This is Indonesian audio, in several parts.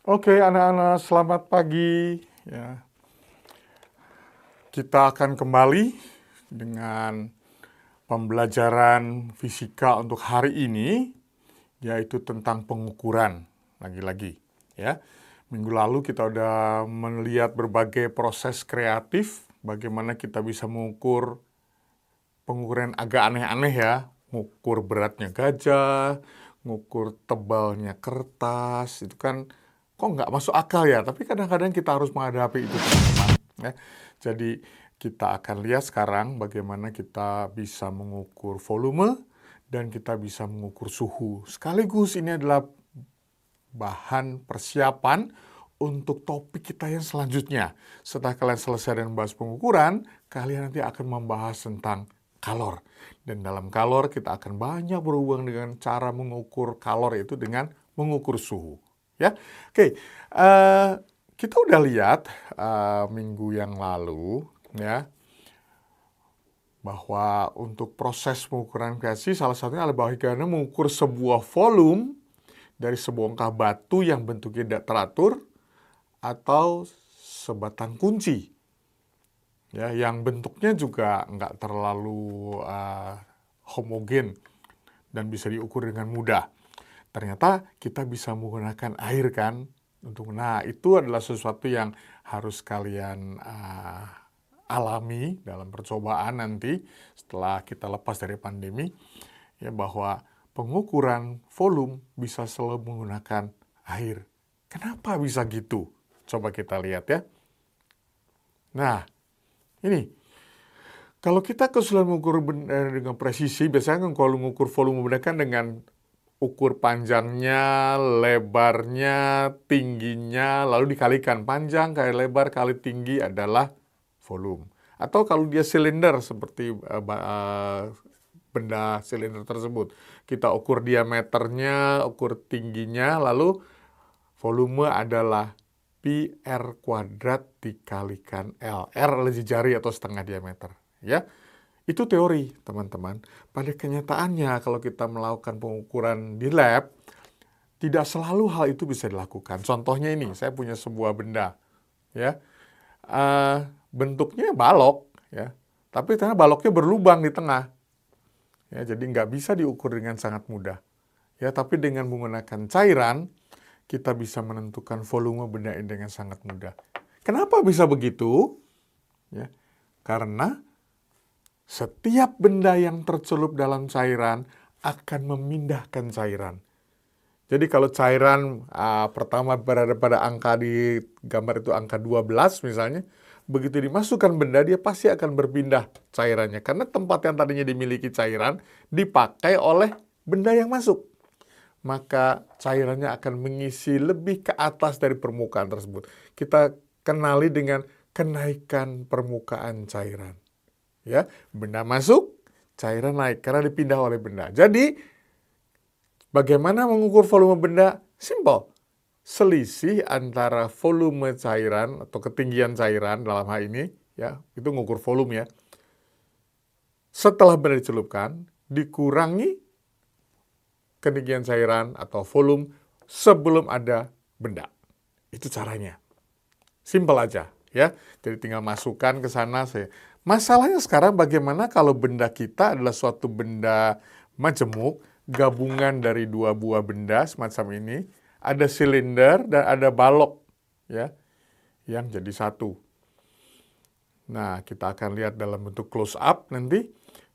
Oke, anak-anak, selamat pagi. Ya, kita akan kembali dengan pembelajaran fisika untuk hari ini, yaitu tentang pengukuran. Lagi-lagi, ya. Minggu lalu kita udah melihat berbagai proses kreatif, bagaimana kita bisa mengukur pengukuran agak aneh-aneh ya, ngukur beratnya gajah, ngukur tebalnya kertas, itu kan kok nggak masuk akal ya, tapi kadang-kadang kita harus menghadapi itu teman-teman. Ya. Jadi kita akan lihat sekarang bagaimana kita bisa mengukur volume dan kita bisa mengukur suhu. Sekaligus ini adalah bahan persiapan untuk topik kita yang selanjutnya. Setelah kalian selesai dengan bahas pengukuran, kalian nanti akan membahas tentang kalor. Dan dalam kalor kita akan banyak berhubung dengan cara mengukur kalor itu dengan mengukur suhu. Ya, oke. Kita udah lihat minggu yang lalu, ya, bahwa untuk proses pengukuran kreasi salah satunya adalah bagaimana mengukur sebuah volume dari sebongkah batu yang bentuknya tidak teratur atau sebatang kunci, ya, yang bentuknya juga nggak terlalu homogen dan bisa diukur dengan mudah. Ternyata kita bisa menggunakan air kan nah itu adalah sesuatu yang harus kalian alami dalam percobaan nanti setelah kita lepas dari pandemi, ya, bahwa pengukuran volume bisa selalu menggunakan air. Kenapa bisa gitu? Coba kita lihat ya. Nah, ini. Kalau kita kesulitan mengukur dengan presisi, biasanya kan kalau mengukur volume benda kan dengan ukur panjangnya, lebarnya, tingginya, lalu dikalikan. Panjang kali lebar kali tinggi adalah volume. Atau kalau dia silinder seperti benda silinder tersebut, kita ukur diameternya, ukur tingginya, lalu volume adalah pi R kuadrat dikalikan L. R adalah jari atau setengah diameter. Ya, itu teori, teman-teman. Pada kenyataannya, kalau kita melakukan pengukuran di lab, tidak selalu hal itu bisa dilakukan. Contohnya ini, saya punya sebuah benda, ya, bentuknya balok, ya, tapi ternyata baloknya berlubang di tengah, ya, jadi nggak bisa diukur dengan sangat mudah. Ya, tapi dengan menggunakan cairan, kita bisa menentukan volume benda ini dengan sangat mudah. Kenapa bisa begitu? Ya, karena setiap benda yang tercelup dalam cairan akan memindahkan cairan. Jadi kalau cairan pertama berada pada angka di gambar itu angka 12 misalnya, begitu dimasukkan benda dia pasti akan berpindah cairannya. Karena tempat yang tadinya dimiliki cairan dipakai oleh benda yang masuk. Maka cairannya akan mengisi lebih ke atas dari permukaan tersebut. Kita kenali dengan kenaikan permukaan cairan. Ya, benda masuk, cairan naik karena dipindah oleh benda. Jadi, bagaimana mengukur volume benda? Simple. Selisih antara volume cairan atau ketinggian cairan dalam hal ini, ya, itu mengukur volume ya. Setelah benda dicelupkan, dikurangi ketinggian cairan atau volume sebelum ada benda. Itu caranya. Simple aja, ya. Jadi tinggal masukkan ke sana. Masalahnya sekarang bagaimana kalau benda kita adalah suatu benda majemuk, gabungan dari dua buah benda semacam ini, ada silinder dan ada balok, ya, yang jadi satu. Nah, kita akan lihat dalam bentuk close up nanti,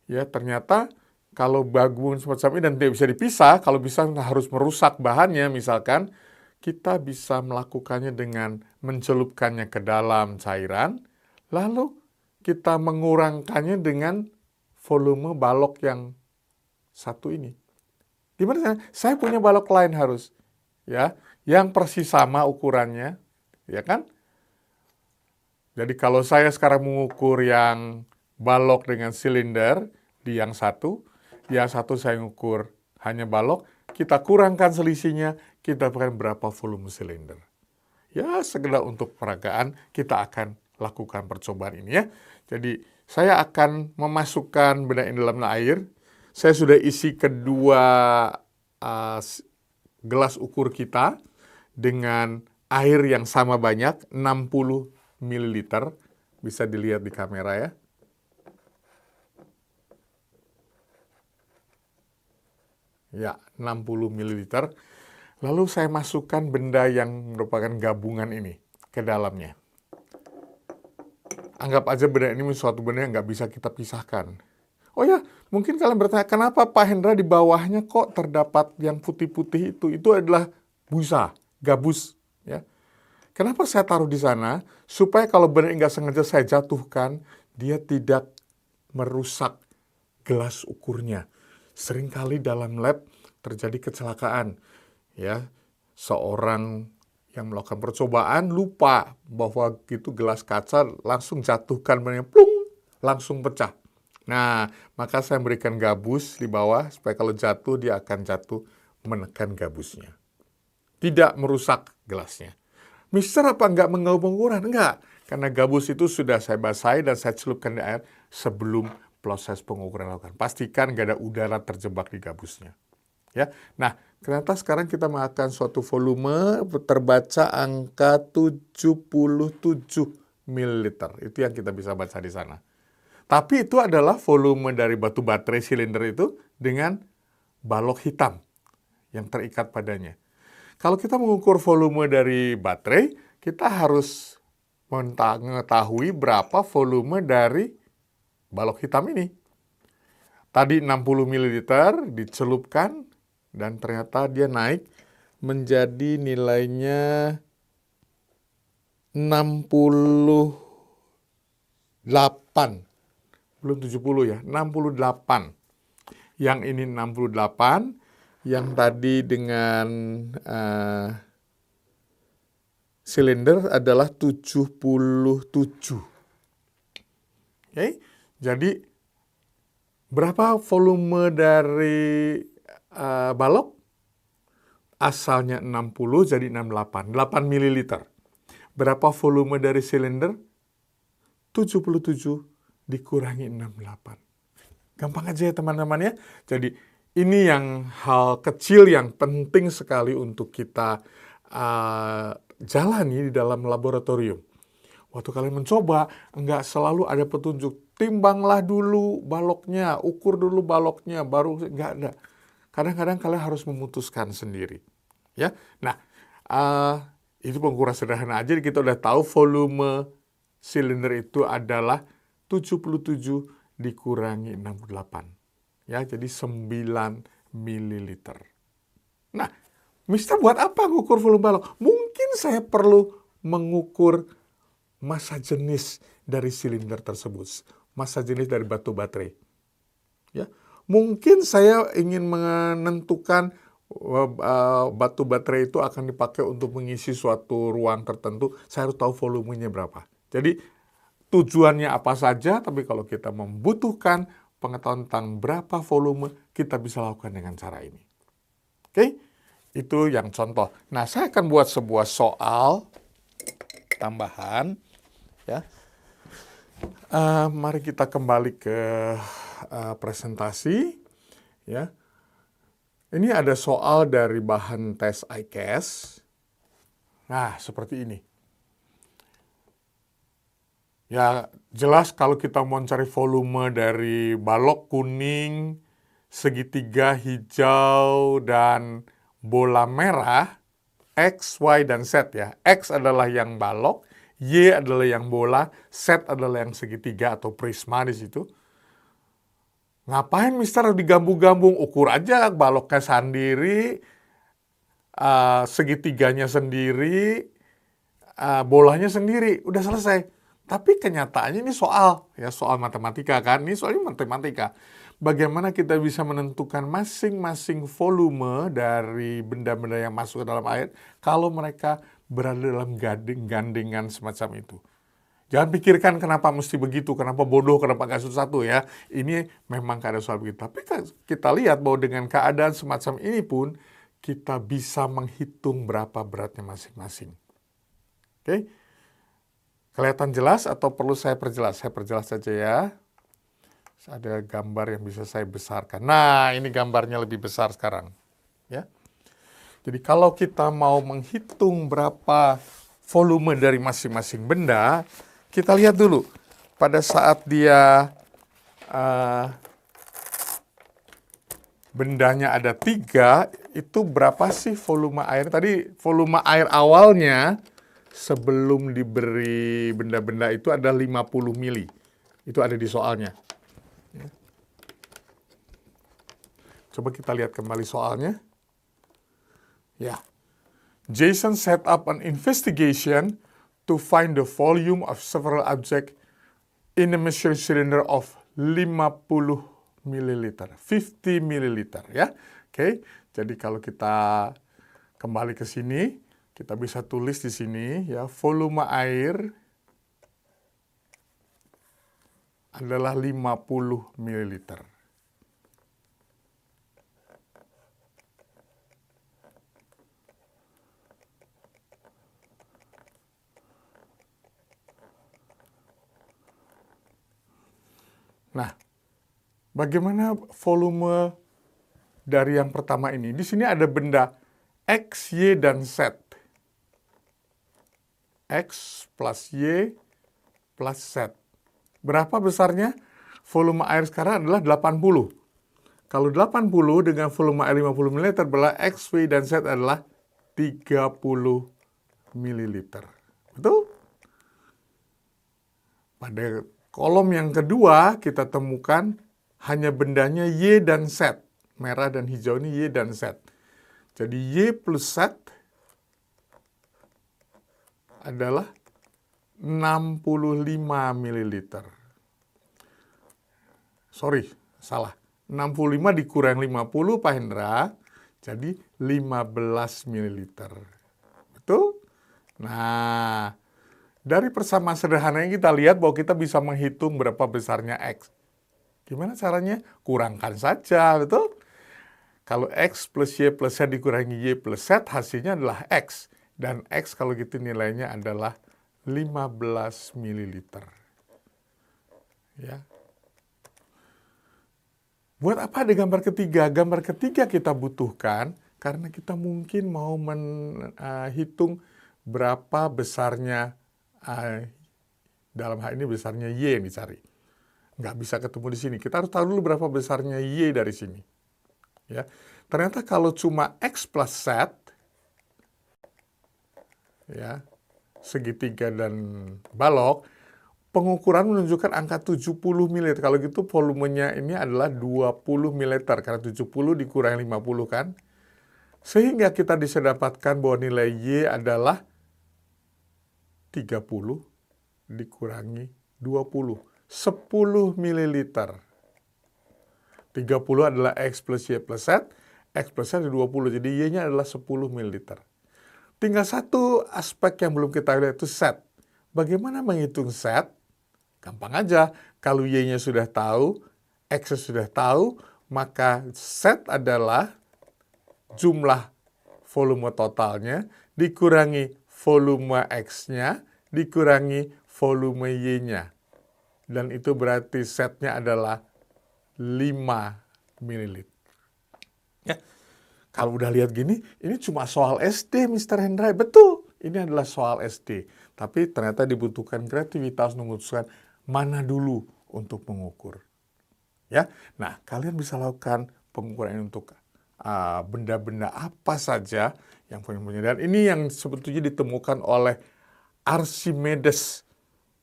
ya, ternyata kalau gabungan semacam ini dan tidak bisa dipisah, kalau bisa harus merusak bahannya misalkan, kita bisa melakukannya dengan mencelupkannya ke dalam cairan, lalu kita mengurangkannya dengan volume balok yang satu ini. Gimana? Saya punya balok lain harus, ya, yang persis sama ukurannya, ya kan? Jadi kalau saya sekarang mengukur yang balok dengan silinder di yang satu saya mengukur hanya balok, kita kurangkan selisihnya, kita dapatkan berapa volume silinder. Ya, sekedar untuk peragaan, kita akan lakukan percobaan ini ya. Jadi, saya akan memasukkan benda ini dalam air. Saya sudah isi kedua gelas ukur kita dengan air yang sama banyak, 60 ml. Bisa dilihat di kamera ya. Ya, 60 ml. Lalu saya masukkan benda yang merupakan gabungan ini ke dalamnya. Anggap aja benda ini suatu benda yang nggak bisa kita pisahkan. Oh ya, mungkin kalian bertanya, kenapa Pak Hendra di bawahnya kok terdapat yang putih-putih itu? Itu adalah busa, gabus. Ya. Kenapa saya taruh di sana? Supaya kalau benda nggak sengaja saya jatuhkan, dia tidak merusak gelas ukurnya. Seringkali dalam lab terjadi kecelakaan. Ya, seorang yang melakukan percobaan lupa bahwa itu gelas kaca, langsung jatuhkan, plung, langsung pecah. Nah, maka saya memberikan gabus di bawah supaya kalau jatuh dia akan jatuh menekan gabusnya. Tidak merusak gelasnya. Mister apa enggak mengganggu pengukuran? Enggak, karena gabus itu sudah saya basahi dan saya celupkan di air sebelum proses pengukuran dilakukan. Pastikan enggak ada udara terjebak di gabusnya. Ya. Nah, ternyata sekarang kita mengakan suatu volume terbaca angka 77 ml. Itu yang kita bisa baca di sana. Tapi itu adalah volume dari batu baterai silinder itu dengan balok hitam yang terikat padanya. Kalau kita mengukur volume dari baterai, kita harus mengetahui berapa volume dari balok hitam ini. Tadi 60 ml dicelupkan dan ternyata dia naik menjadi nilainya 68. Belum 70 ya, 68. Yang ini 68, yang tadi dengan silinder adalah 77. Oke, jadi berapa volume dari balok? Asalnya 60 jadi 68, 8 ml. Berapa volume dari silinder? 77 dikurangi 68. Gampang aja ya teman-teman ya. Jadi ini yang hal kecil yang penting sekali untuk kita jalani di dalam laboratorium. Waktu kalian mencoba, enggak selalu ada petunjuk. Timbanglah dulu baloknya, ukur dulu baloknya, baru enggak ada. Kadang-kadang kalian harus memutuskan sendiri. Ya, nah itu pengukuran sederhana aja. Kita udah tahu volume silinder itu adalah 77 dikurangi 68. Ya, jadi 9 ml. Nah, Mister buat apa mengukur volume balok? Mungkin saya perlu mengukur massa jenis dari silinder tersebut. Massa jenis dari batu baterai. Ya, mungkin saya ingin menentukan batu baterai itu akan dipakai untuk mengisi suatu ruang tertentu. Saya harus tahu volumenya berapa. Jadi tujuannya apa saja, tapi kalau kita membutuhkan pengetahuan tentang berapa volume, kita bisa lakukan dengan cara ini. Oke, itu yang contoh. Nah, saya akan buat sebuah soal tambahan. Ya, mari kita kembali ke presentasi. Ya, ini ada soal dari bahan tes ICAS. Nah, seperti ini. Ya, jelas kalau kita mau cari volume dari balok kuning, segitiga hijau, dan bola merah, X, Y, dan Z ya. X adalah yang balok, Y adalah yang bola, Z adalah yang segitiga atau prisma di situ. Ngapain Mister digambung-gambung? Ukur aja baloknya sendiri, segitiganya sendiri, bolanya sendiri, udah selesai. Tapi kenyataannya ini soal matematika kan, ini soalnya matematika. Bagaimana kita bisa menentukan masing-masing volume dari benda-benda yang masuk ke dalam air kalau mereka berada dalam gandengan semacam itu. Jangan pikirkan kenapa mesti begitu, kenapa bodoh, kenapa nggak satu-satu ya. Ini memang keadaan soal begitu. Tapi kita lihat bahwa dengan keadaan semacam ini pun kita bisa menghitung berapa beratnya masing-masing. Oke? Kelihatan jelas atau perlu saya perjelas? Saya perjelas saja ya. Ada gambar yang bisa saya besarkan. Nah, ini gambarnya lebih besar sekarang. Ya. Jadi kalau kita mau menghitung berapa volume dari masing-masing benda, kita lihat dulu pada saat dia bendanya ada 3, itu berapa sih volume air? Tadi volume air awalnya sebelum diberi benda-benda itu ada 50 mili. Itu ada di soalnya. Coba kita lihat kembali soalnya. Ya. Jason set up an investigation to find the volume of several objects in a measured cylinder of 50 ml, 50 ml ya. Oke. Jadi kalau kita kembali ke sini, kita bisa tulis di sini ya, volume air adalah 50 ml. Nah, bagaimana volume dari yang pertama ini? Di sini ada benda X, Y, dan Z. X plus Y plus Z. Berapa besarnya? Volume air sekarang adalah 80. Kalau 80 dengan volume air 50 ml, berarti X, Y, dan Z adalah 30 ml. Betul? Pada kolom yang kedua, kita temukan hanya bendanya Y dan Z. Merah dan hijau ini Y dan Z. Jadi Y plus Z adalah 65 ml. Sorry, salah. 65 dikurang 50, Pak Hendra, jadi 15 ml. Betul? Nah, dari persamaan sederhana ini kita lihat bahwa kita bisa menghitung berapa besarnya X. Gimana caranya? Kurangkan saja, betul? Kalau X plus Y plus Z dikurangi Y plus Z, hasilnya adalah X. Dan X kalau gitu nilainya adalah 15 ml. Ya. Buat apa ada gambar ketiga? Gambar ketiga kita butuhkan karena kita mungkin mau menghitung berapa besarnya, dalam hal ini besarnya Y yang dicari. Nggak bisa ketemu di sini. Kita harus tahu dulu berapa besarnya Y dari sini. Ya, ternyata kalau cuma X plus Z, ya, segitiga dan balok, pengukuran menunjukkan angka 70 ml. Kalau gitu volumenya ini adalah 20 ml, karena 70 dikurangi 50 kan. Sehingga kita bisa dapatkan bahwa nilai Y adalah 30 dikurangi 20. 10 ml. 30 adalah X plus Y plus Z, X plus Z 20, jadi Y-nya adalah 10 ml. Tinggal satu aspek yang belum kita lihat, itu Z. Bagaimana menghitung Z? Gampang aja, kalau Y-nya sudah tahu, X-nya sudah tahu, maka Z adalah jumlah volume totalnya, dikurangi volume X-nya, dikurangi volume Y-nya. Dan itu berarti Z-nya adalah 5 ml. Ya. Kalau udah lihat gini, ini cuma soal SD, Mr. Hendra. Betul, ini adalah soal SD. Tapi ternyata dibutuhkan kreativitas memutuskan mana dulu untuk mengukur. Ya, nah kalian bisa lakukan pengukuran untuk benda-benda apa saja yang punya. Dan ini yang sebetulnya ditemukan oleh Archimedes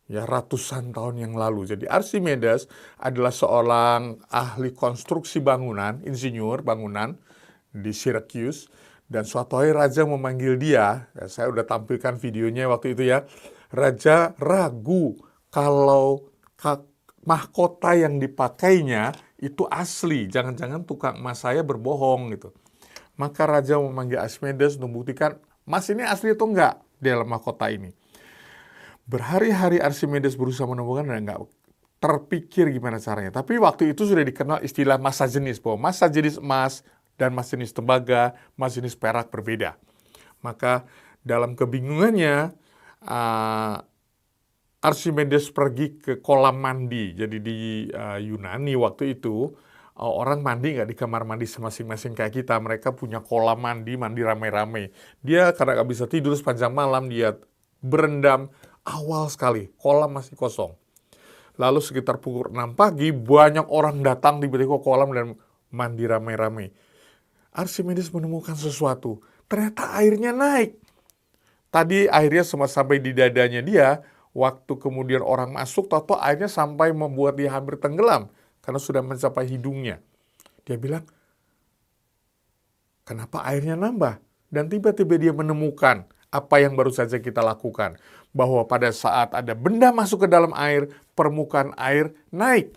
ya ratusan tahun yang lalu. Jadi Archimedes adalah seorang ahli konstruksi bangunan, insinyur bangunan di Syracuse, dan suatu hari raja memanggil dia. Ya, saya udah tampilkan videonya waktu itu ya. Raja ragu kalau mahkota yang dipakainya itu asli, jangan-jangan tukang emas saya berbohong gitu. Maka raja memanggil Archimedes untuk membuktikan emas ini asli atau enggak di dalam mahkota ini. Berhari-hari Archimedes berusaha menemukan dan enggak terpikir gimana caranya. Tapi waktu itu sudah dikenal istilah massa jenis, bahwa massa jenis emas dan massa jenis tembaga, massa jenis perak berbeda. Maka dalam kebingungannya, Archimedes pergi ke kolam mandi. Jadi di Yunani waktu itu, orang mandi nggak di kamar mandi masing-masing kayak kita. Mereka punya kolam mandi, mandi rame-rame. Dia karena nggak bisa tidur sepanjang malam, dia berendam awal sekali, kolam masih kosong. Lalu sekitar pukul 6 pagi, banyak orang datang tiba-tiba ke kolam dan mandi rame-rame. Archimedes menemukan sesuatu. Ternyata airnya naik. Tadi airnya sampai di dadanya dia, waktu kemudian orang masuk, tahu-tahu airnya sampai membuat dia hampir tenggelam karena sudah mencapai hidungnya. Dia bilang, kenapa airnya nambah? Dan tiba-tiba dia menemukan apa yang baru saja kita lakukan. Bahwa pada saat ada benda masuk ke dalam air, permukaan air naik.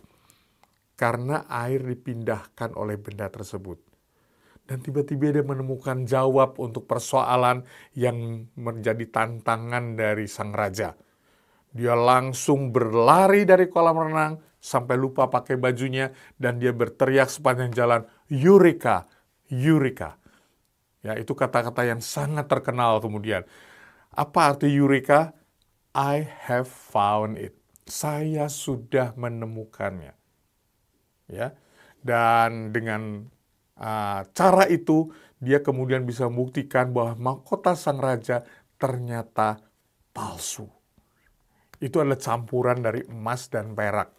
Karena air dipindahkan oleh benda tersebut. Dan tiba-tiba dia menemukan jawab untuk persoalan yang menjadi tantangan dari sang raja. Dia langsung berlari dari kolam renang sampai lupa pakai bajunya dan dia berteriak sepanjang jalan, Eureka, Eureka. Ya, itu kata-kata yang sangat terkenal kemudian. Apa arti Eureka? I have found it. Saya sudah menemukannya. Ya. Dan dengan cara itu dia kemudian bisa membuktikan bahwa mahkota sang raja ternyata palsu. Itu adalah campuran dari emas dan perak.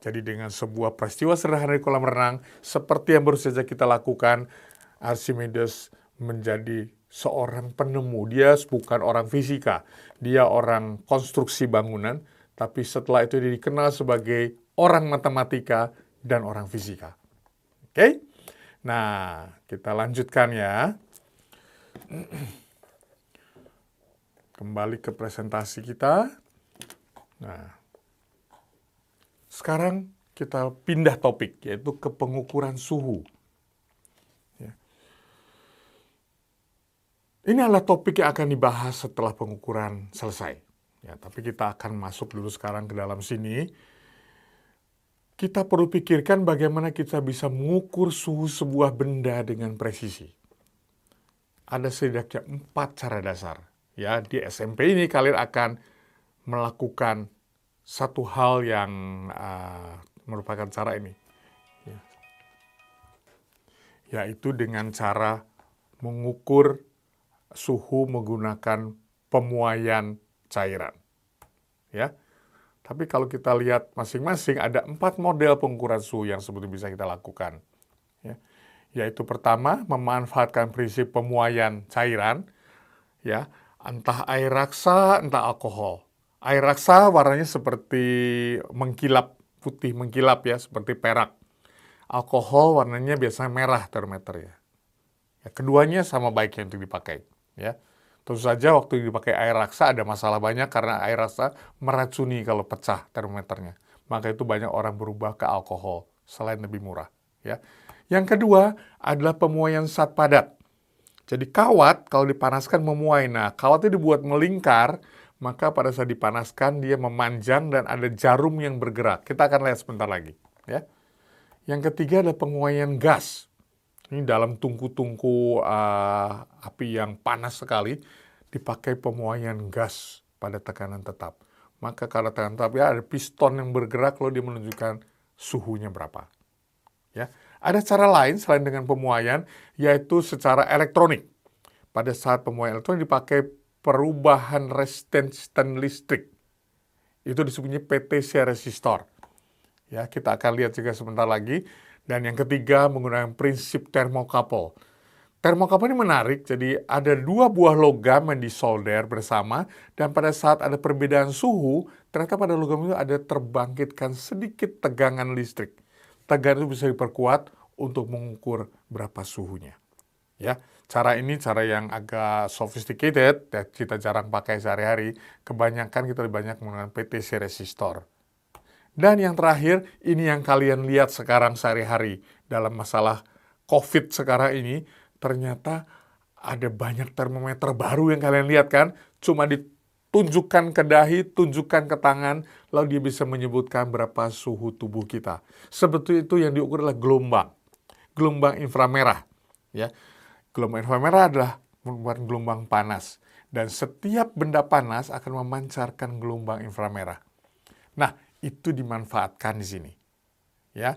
Jadi dengan sebuah peristiwa sederhana di kolam renang, seperti yang baru saja kita lakukan, Archimedes menjadi seorang penemu. Dia bukan orang fisika, dia orang konstruksi bangunan, tapi setelah itu dia dikenal sebagai orang matematika dan orang fisika. Oke? Nah, kita lanjutkan ya. Kembali ke presentasi kita. Nah, sekarang kita pindah topik, yaitu ke pengukuran suhu. Ya. Ini adalah topik yang akan dibahas setelah pengukuran selesai. Ya, tapi kita akan masuk dulu sekarang ke dalam sini. Kita perlu pikirkan bagaimana kita bisa mengukur suhu sebuah benda dengan presisi. Ada setidaknya 4 cara dasar. Ya, di SMP ini kalian akan melakukan satu hal yang merupakan cara ini. Ya. Yaitu dengan cara mengukur suhu menggunakan pemuaian cairan. Ya. Tapi kalau kita lihat masing-masing ada 4 model pengukuran suhu yang sebetulnya bisa kita lakukan. Ya. Yaitu pertama, memanfaatkan prinsip pemuaian cairan, ya, entah air raksa, entah alkohol. Air raksa warnanya seperti mengkilap, putih mengkilap ya, seperti perak. Alkohol warnanya biasanya merah termometer ya. Ya, keduanya sama baiknya untuk dipakai. Ya. Tentu saja waktu dipakai air raksa ada masalah banyak karena air raksa meracuni kalau pecah termometernya. Maka itu banyak orang berubah ke alkohol selain lebih murah. Ya. Yang kedua adalah pemuaian zat padat. Jadi kawat kalau dipanaskan memuai. Nah, kawat itu dibuat melingkar, maka pada saat dipanaskan dia memanjang dan ada jarum yang bergerak. Kita akan lihat sebentar lagi. Ya. Yang ketiga adalah pemuaian gas. Ini dalam tungku-tungku api yang panas sekali, dipakai pemuaian gas pada tekanan tetap. Maka karena tekanan tetap ya ada piston yang bergerak lalu dia menunjukkan suhunya berapa. Ya. Ada cara lain selain dengan pemuaian, yaitu secara elektronik. Pada saat pemuaian elektronik dipakai perubahan resistance listrik. Itu disebutnya PTC resistor. Ya, kita akan lihat juga sebentar lagi. Dan yang ketiga menggunakan prinsip thermocouple. Thermocouple ini menarik, jadi ada 2 buah logam yang disolder bersama, dan pada saat ada perbedaan suhu, ternyata pada logam itu ada terbangkitkan sedikit tegangan listrik. Tegangan itu bisa diperkuat untuk mengukur berapa suhunya. Ya, cara ini cara yang agak sophisticated, ya, kita jarang pakai sehari-hari, kebanyakan kita lebih banyak menggunakan PTC resistor. Dan yang terakhir, ini yang kalian lihat sekarang sehari-hari dalam masalah COVID sekarang ini, ternyata ada banyak termometer baru yang kalian lihat kan, cuma ditunjukkan ke dahi, tunjukkan ke tangan, lalu dia bisa menyebutkan berapa suhu tubuh kita. Sebetulnya itu yang diukur adalah gelombang inframerah. Ya, gelombang inframerah adalah merupakan gelombang panas, dan setiap benda panas akan memancarkan gelombang inframerah. Nah, itu dimanfaatkan di sini. Ya.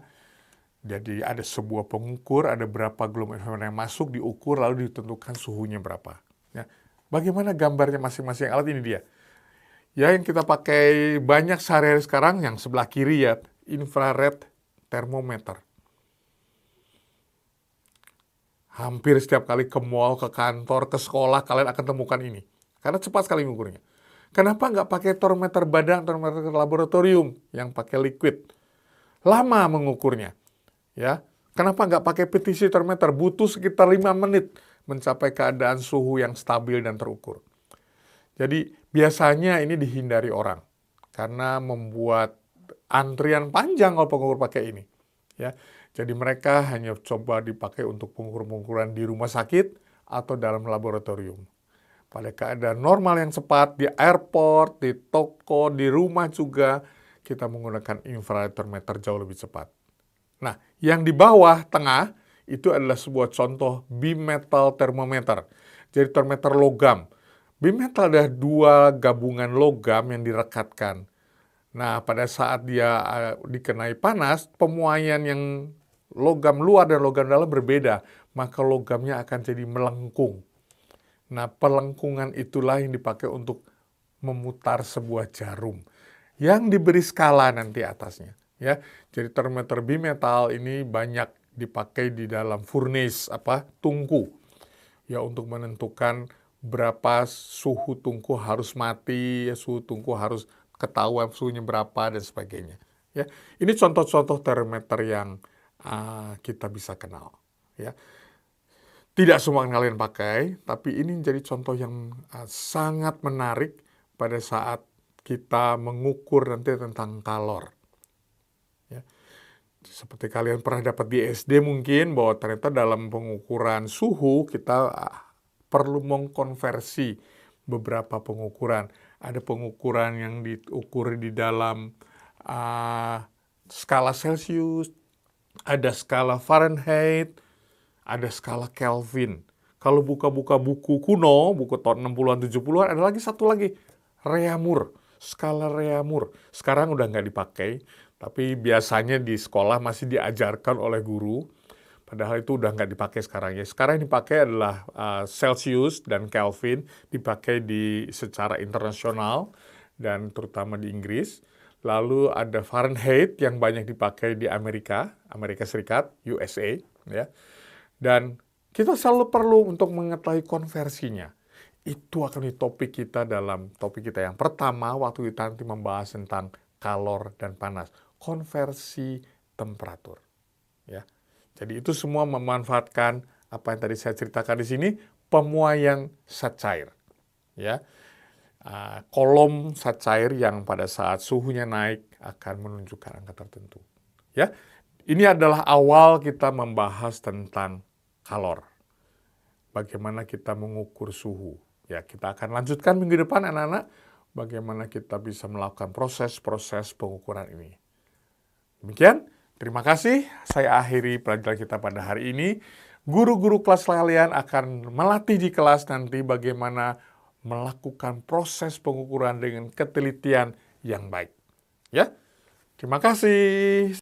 Jadi ada sebuah pengukur, ada berapa gelombang inframerah yang masuk, diukur, lalu ditentukan suhunya berapa. Ya. Bagaimana gambarnya masing-masing alat ini dia. Ya, yang kita pakai banyak sehari-hari sekarang, yang sebelah kiri ya, infrared thermometer. Hampir setiap kali ke mall, ke kantor, ke sekolah, kalian akan temukan ini. Karena cepat sekali mengukurnya. Kenapa nggak pakai termometer badan, termometer laboratorium yang pakai liquid? Lama mengukurnya. Ya, kenapa nggak pakai PTC thermometer? Butuh sekitar 5 menit mencapai keadaan suhu yang stabil dan terukur. Jadi biasanya ini dihindari orang karena membuat antrian panjang kalau pengukur pakai ini. Ya, jadi mereka hanya coba dipakai untuk pengukur-pengukuran di rumah sakit atau dalam laboratorium. Pada keadaan normal yang cepat di airport, di toko, di rumah juga kita menggunakan infrared thermometer jauh lebih cepat. Nah, yang di bawah tengah itu adalah sebuah contoh bimetal thermometer. Jadi termometer logam. Bimetal adalah dua gabungan logam yang direkatkan. Nah, pada saat dia dikenai panas, pemuaian yang logam luar dan logam dalam berbeda, maka logamnya akan jadi melengkung. Nah, pelengkungan itulah yang dipakai untuk memutar sebuah jarum yang diberi skala nanti atasnya. Ya, jadi termometer bimetal ini banyak dipakai di dalam furnace tungku, ya untuk menentukan berapa suhu tungku harus mati, suhu tungku harus ketahuan suhunya berapa dan sebagainya. Ya, ini contoh-contoh termometer yang kita bisa kenal. Ya, tidak semua kalian pakai, tapi ini menjadi contoh yang sangat menarik pada saat kita mengukur nanti tentang kalor. Ya. Seperti kalian pernah dapat di SD mungkin, bahwa ternyata dalam pengukuran suhu kita perlu mengkonversi beberapa pengukuran. Ada pengukuran yang diukur di dalam skala Celsius, ada skala Fahrenheit, ada skala Kelvin. Kalau buka-buka buku kuno, buku tahun 60-an, 70-an, ada lagi satu lagi, Reaumur. Skala Reaumur. Sekarang udah nggak dipakai, tapi biasanya di sekolah masih diajarkan oleh guru. Padahal itu udah nggak dipakai sekarang ya. Sekarang yang dipakai adalah Celsius dan Kelvin, dipakai secara internasional dan terutama di Inggris. Lalu ada Fahrenheit yang banyak dipakai di Amerika Serikat, USA, ya. Dan kita selalu perlu untuk mengetahui konversinya. Itu akan menjadi topik kita dalam topik kita yang pertama waktu kita nanti membahas tentang kalor dan panas. Konversi temperatur. Ya. Jadi itu semua memanfaatkan apa yang tadi saya ceritakan di sini, pemuaian zat cair. Ya. Kolom zat cair yang pada saat suhunya naik akan menunjukkan angka tertentu. Ya. Ini adalah awal kita membahas tentang kalor. Bagaimana kita mengukur suhu. Ya, kita akan lanjutkan minggu depan anak-anak, bagaimana kita bisa melakukan proses-proses pengukuran ini. Demikian, terima kasih. Saya akhiri pelajaran kita pada hari ini. Guru-guru kelas kalian akan melatih di kelas nanti bagaimana melakukan proses pengukuran dengan ketelitian yang baik. Ya, terima kasih.